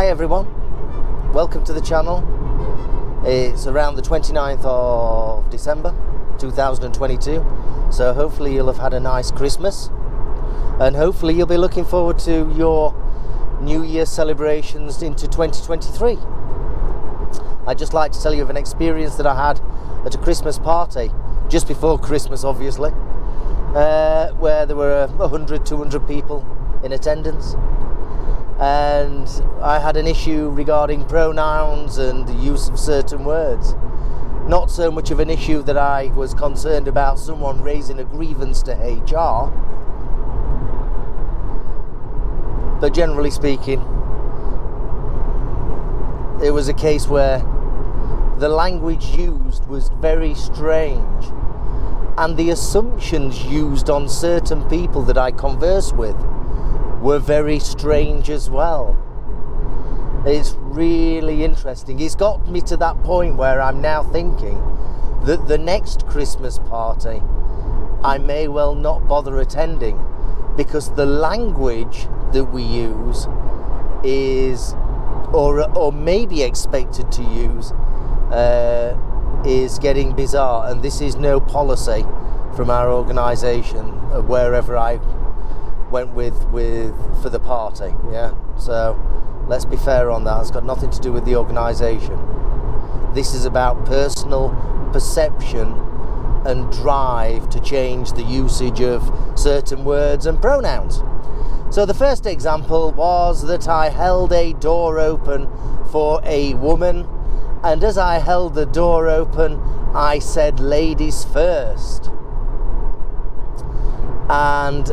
Hi everyone, welcome to the channel. It's around the 29th of December 2022, so hopefully you'll have had a nice Christmas and hopefully you'll be looking forward to your New Year celebrations into 2023. I'd just like to tell you of an experience that I had at a Christmas party, just before Christmas obviously, where there were 100-200 people in attendance. And I had an issue regarding pronouns and the use of certain words. Not so much of an issue that I was concerned about someone raising a grievance to HR, but generally speaking, it was a case where the language used was very strange, and the assumptions used on certain people that I converse with were very strange as well. It's really interesting. It's got me to that point where I'm now thinking that the next Christmas party I may well not bother attending, because the language that we use is, or may be expected to use, is getting bizarre, and this is no policy from our organisation, wherever I went with for the party. Yeah, so let's be fair on that. It's got nothing to do with the organisation. This is about personal perception and drive to change the usage of certain words and pronouns. So the first example was that I held a door open for a woman, and as I held the door open I said ladies first, and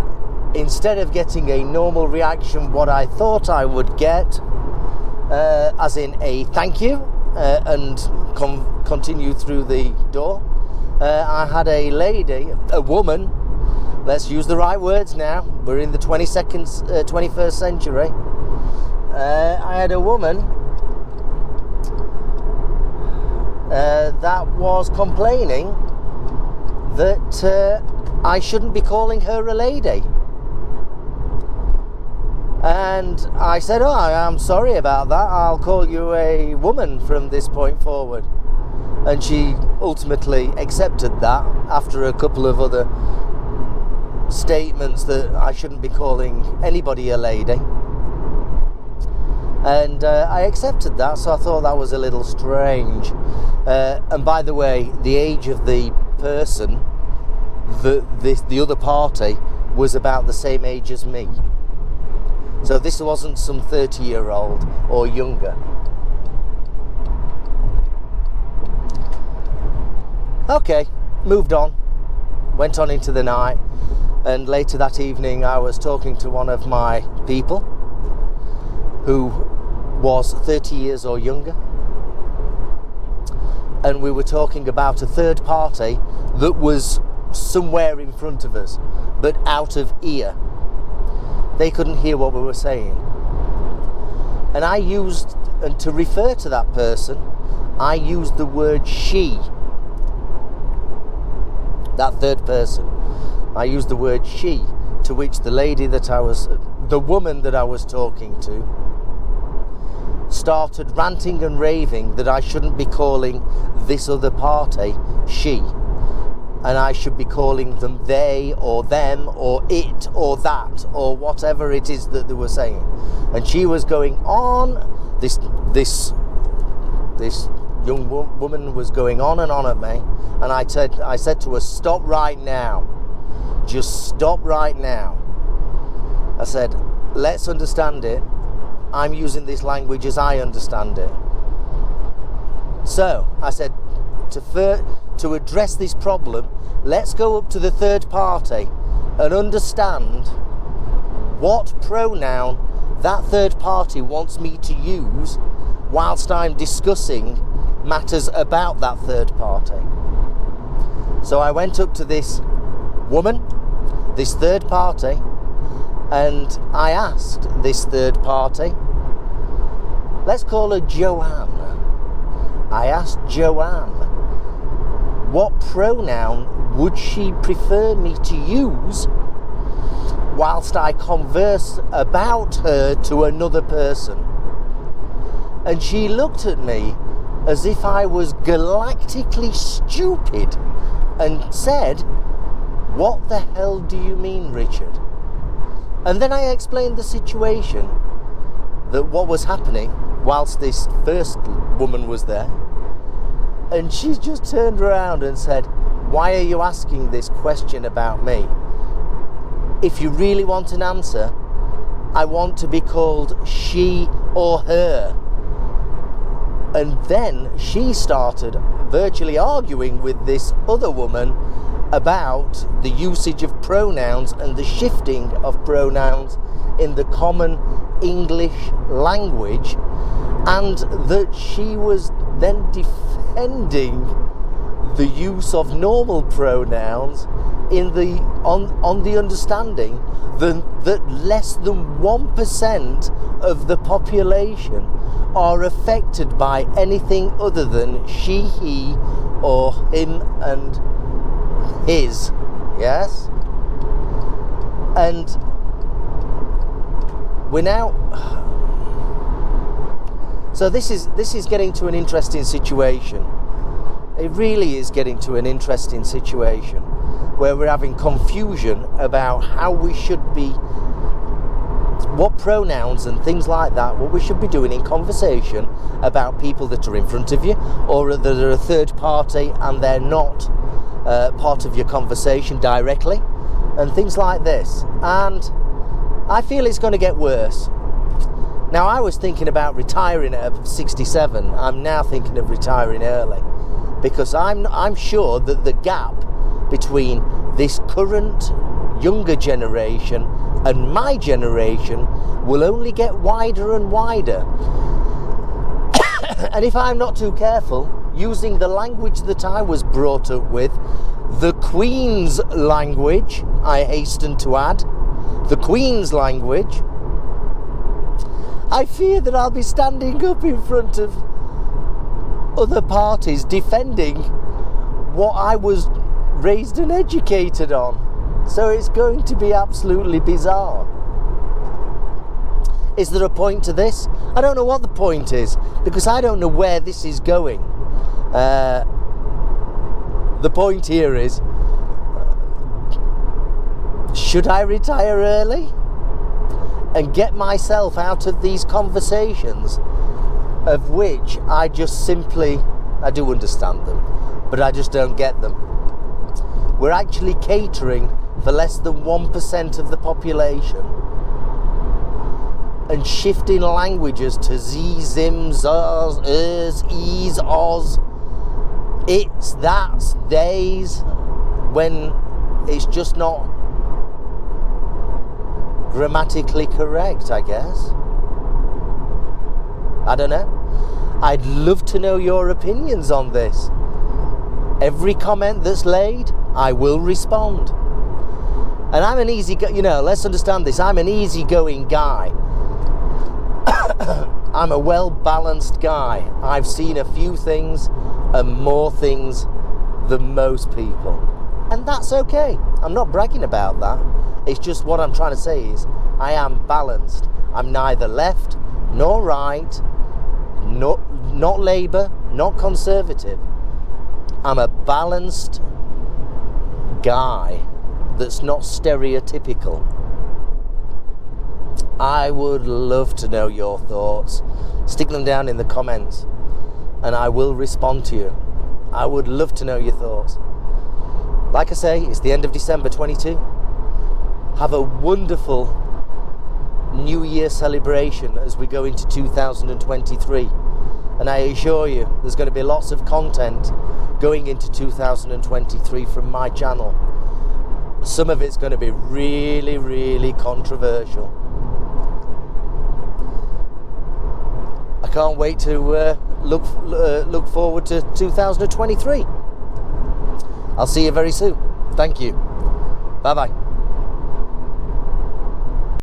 instead of getting a normal reaction, what I thought I would get, as in a thank you, and continue through the door, I had a lady, a woman, let's use the right words now, we're in the 21st century, I had a woman that was complaining that I shouldn't be calling her a lady. And I said, oh, I'm sorry about that, I'll call you a woman from this point forward. And she ultimately accepted that after a couple of other statements that I shouldn't be calling anybody a lady. And I accepted that, so I thought that was a little strange. And by the way, the age of the person, the other party, was about the same age as me. So this wasn't some 30-year-old or younger. Okay, moved on, went on into the night, and later that evening I was talking to one of my people who was 30 years or younger, and we were talking about a third party that was somewhere in front of us, but out of ear. They couldn't hear what we were saying. And I used, and to refer to that person, I used the word she. That third person, I used the word she, to which the woman that I was talking to, started ranting and raving that I shouldn't be calling this other party she, and I should be calling them they or them or it or that or whatever it is that they were saying. And she was going on, this young woman was going on and on at me, and I said to her, stop right now, just stop right now. I said, let's understand it. I'm using this language as I understand it. So I said, to address this problem, let's go up to the third party and understand what pronoun that third party wants me to use whilst I'm discussing matters about that third party. So I went up to this woman, this third party, and I asked this third party, let's call her Joanne. I asked Joanne, what pronoun would she prefer me to use whilst I converse about her to another person? And she looked at me as if I was galactically stupid and said, "What the hell do you mean, Richard?" And then I explained the situation, that what was happening whilst this first woman was there. And she just turned around and said, "Why are you asking this question about me? If you really want an answer, I want to be called she or her." And then she started virtually arguing with this other woman about the usage of pronouns and the shifting of pronouns in the common English language, and that she was then defending the use of normal pronouns on the understanding that less than 1% of the population are affected by anything other than she, he, or him and his. Yes? And we're now... So this is getting to an interesting situation. It really is getting to an interesting situation where we're having confusion about how we should be, what pronouns and things like that, what we should be doing in conversation about people that are in front of you, or that are a third party and they're not part of your conversation directly, and things like this. And I feel it's going to get worse. Now, I was thinking about retiring at 67. I'm now thinking of retiring early, because I'm sure that the gap between this current younger generation and my generation will only get wider and wider. And if I'm not too careful, using the language that I was brought up with, the Queen's language, I hasten to add, the Queen's language, I fear that I'll be standing up in front of other parties defending what I was raised and educated on. So it's going to be absolutely bizarre. Is there a point to this? I don't know what the point is, because I don't know where this is going. The point here is, should I retire early and get myself out of these conversations, of which I just simply, I do understand them, but I just don't get them. We're actually catering for less than 1% of the population and shifting languages to z, zim, zaz, e's, oz, it's, that's, theys, when it's just not grammatically correct, I guess. I don't know. I'd love to know your opinions on this. Every comment that's laid, I will respond. And I'm an let's understand this, I'm an easygoing guy. I'm a well-balanced guy. I've seen a few things and more things than most people. And that's okay. I'm not bragging about that. It's just what I'm trying to say is I am balanced. I'm neither left nor right, not Labour, not Conservative. I'm a balanced guy that's not stereotypical. I would love to know your thoughts. Stick them down in the comments and I will respond to you. I would love to know your thoughts. Like I say, it's the end of December 22. Have a wonderful New Year celebration as we go into 2023. And I assure you, there's going to be lots of content going into 2023 from my channel. Some of it's going to be really, really controversial. I can't wait to look forward to 2023. I'll see you very soon. Thank you. Bye-bye.